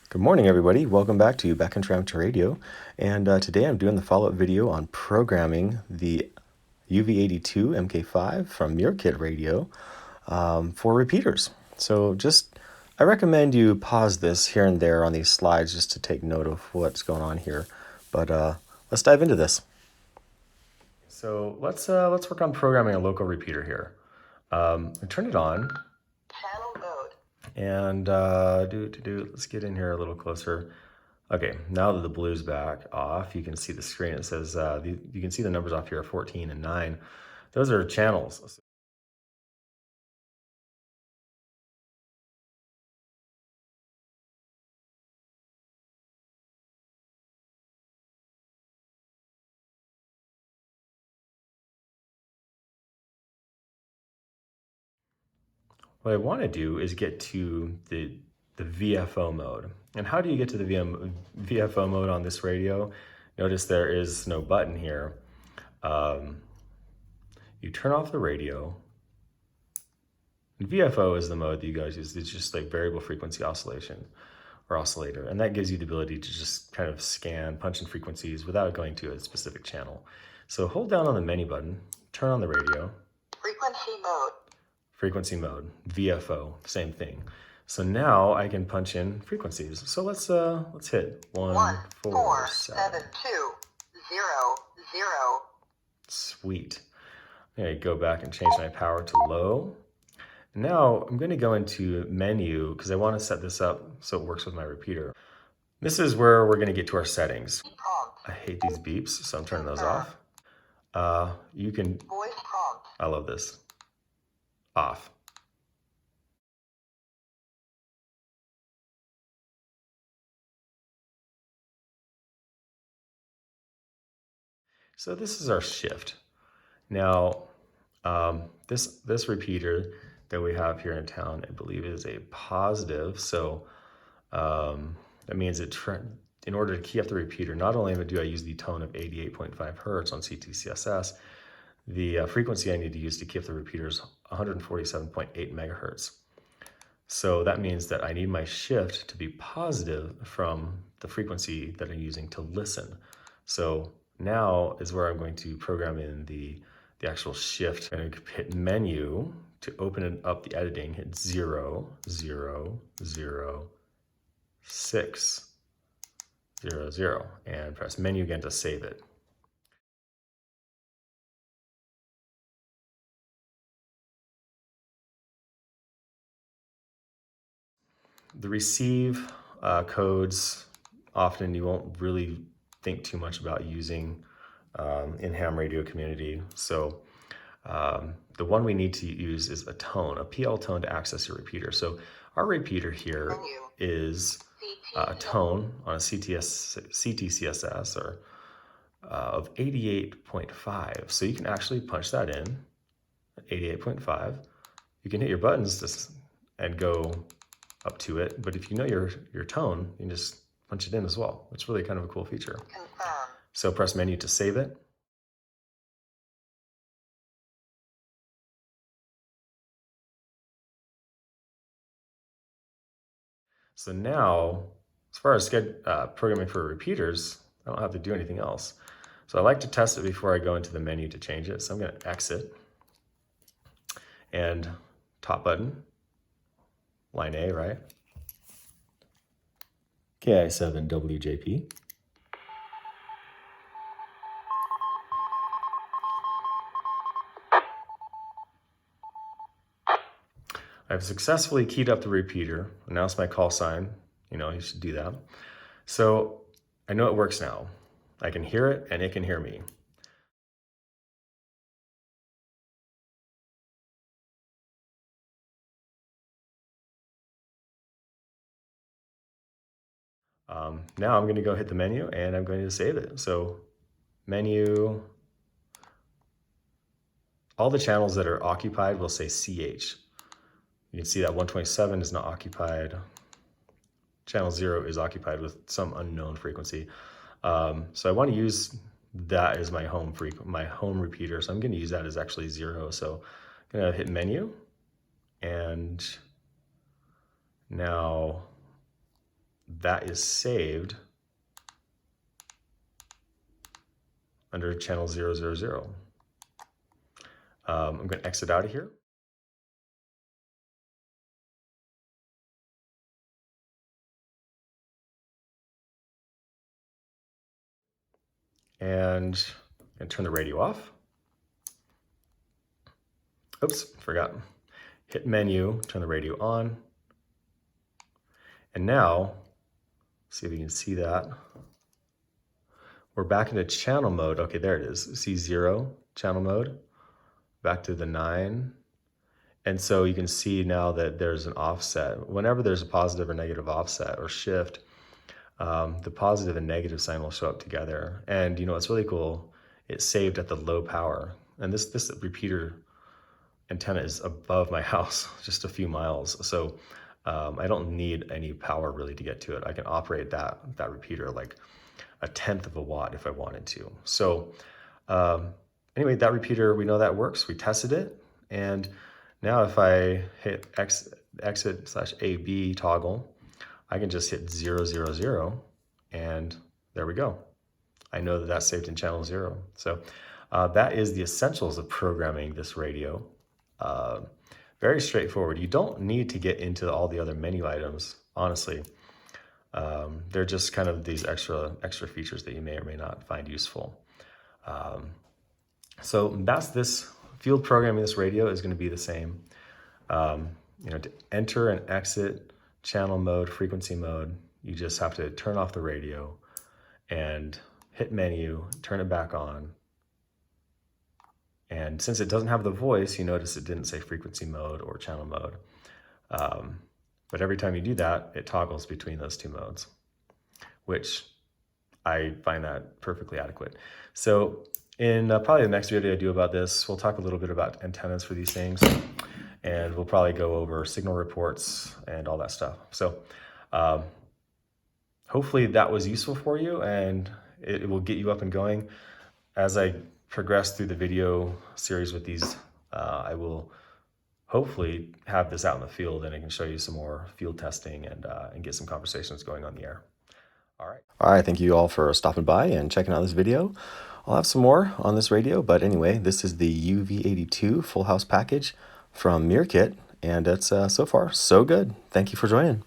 Good morning, everybody. Welcome back to Backcountry Amateur Radio. And today I'm doing the follow-up video on programming the UV-82 MK5 from MIRKIT Radio for repeaters. So I recommend you pause this here and there on these slides just to take note of what's going on here. But let's dive into this. So let's work on programming a local repeater here. I turn it on. Channel mode. And let's get in here a little closer. Okay, now that the blue's back off, you can see the screen. It says, you can see the numbers off here, 14 and 9. Those are channels. What I want to do is get to the VFO mode. And how do you get to the VFO mode on this radio? Notice there is no button here. You turn off the radio. And VFO is the mode that you guys use. It's just like variable frequency oscillation or oscillator. And that gives you the ability to just kind of scan, punch in frequencies without going to a specific channel. So hold down on the menu button, turn on the radio. Frequency mode. Frequency mode, VFO, same thing. So now I can punch in frequencies. So let's hit 1 4 7 2 0 0. Sweet. I'm gonna go back and change my power to low. Now I'm going to go into menu because I want to set this up so it works with my repeater. This is where we're going to get to our settings. Prompt. I hate these beeps, so I'm turning those off. You can. Voice prompt. I love this. Off. So this is our shift. Now, this repeater that we have here in town, I believe, is a positive. So that means in order to key up the repeater, not only do I use the tone of 88.5 hertz on CTCSS, the frequency I need to use to key up the repeater is 147.8 megahertz. So that means that I need my shift to be positive from the frequency that I'm using to listen. So now is where I'm going to program in the actual shift. I'm going to hit menu to open it up the editing, hit 0 0 0 6 0 0 and press menu again to save it. The receive codes, often you won't really think too much about using in ham radio community. So the one we need to use is a tone, a PL tone to access your repeater. So our repeater here is a tone on a CTCSS or of 88.5. So you can actually punch that in at 88.5. You can hit your buttons and go up to it, but if you know your tone, you can just punch it in as well. It's really kind of a cool feature. Confirm. So press menu to save it. So now, as far as programming for repeaters, I don't have to do anything else. So I like to test it before I go into the menu to change it. So I'm going to exit and top button, line A, right? KI7WJP. I've successfully keyed up the repeater, announced my call sign. You should do that. So I know it works now. I can hear it and it can hear me. Now I'm going to go hit the menu and I'm going to save it. So menu, all the channels that are occupied will say CH. You can see that 127 is not occupied. Channel 0 is occupied with some unknown frequency. So I want to use that as my home repeater. So I'm going to use that as actually 0. So I'm going to hit menu, and now that is saved under channel 000. I'm going to exit out of here. And turn the radio off. Oops, forgot. Hit menu, turn the radio on. And now, see if you can see that. We're back into channel mode. Okay, there it is. See 0, channel mode. Back to the 9. And so you can see now that there's an offset. Whenever there's a positive or negative offset or shift, the positive and negative sign will show up together. And you know, it's really cool. It's saved at the low power. And this repeater antenna is above my house, just a few miles. So I don't need any power really to get to it. I can operate that repeater like 1/10 of a watt if I wanted to. So anyway, that repeater, we know that works. We tested it. And now if I hit exit/AB toggle, I can just hit 000 and there we go. I know that that's saved in channel 0. So that is the essentials of programming this radio. Very straightforward. You don't need to get into all the other menu items, honestly. They're just kind of these extra features that you may or may not find useful. So that's this. Field programming this radio is going to be the same. You know, to enter and exit channel mode, frequency mode, you just have to turn off the radio and hit menu, turn it back on. And since it doesn't have the voice, you notice it didn't say frequency mode or channel mode. But every time you do that, it toggles between those two modes, which I find that perfectly adequate. So in probably the next video I do about this, we'll talk a little bit about antennas for these things, and we'll probably go over signal reports and all that stuff. So hopefully that was useful for you, and it will get you up and going. As I progress through the video series with these, I will hopefully have this out in the field, and I can show you some more field testing and get some conversations going on the air. All right, thank you all for stopping by and checking out this video. I'll have some more on this radio, but anyway, this is the UV-82 full house package from MIRKIT, and it's so far so good. Thank you for joining.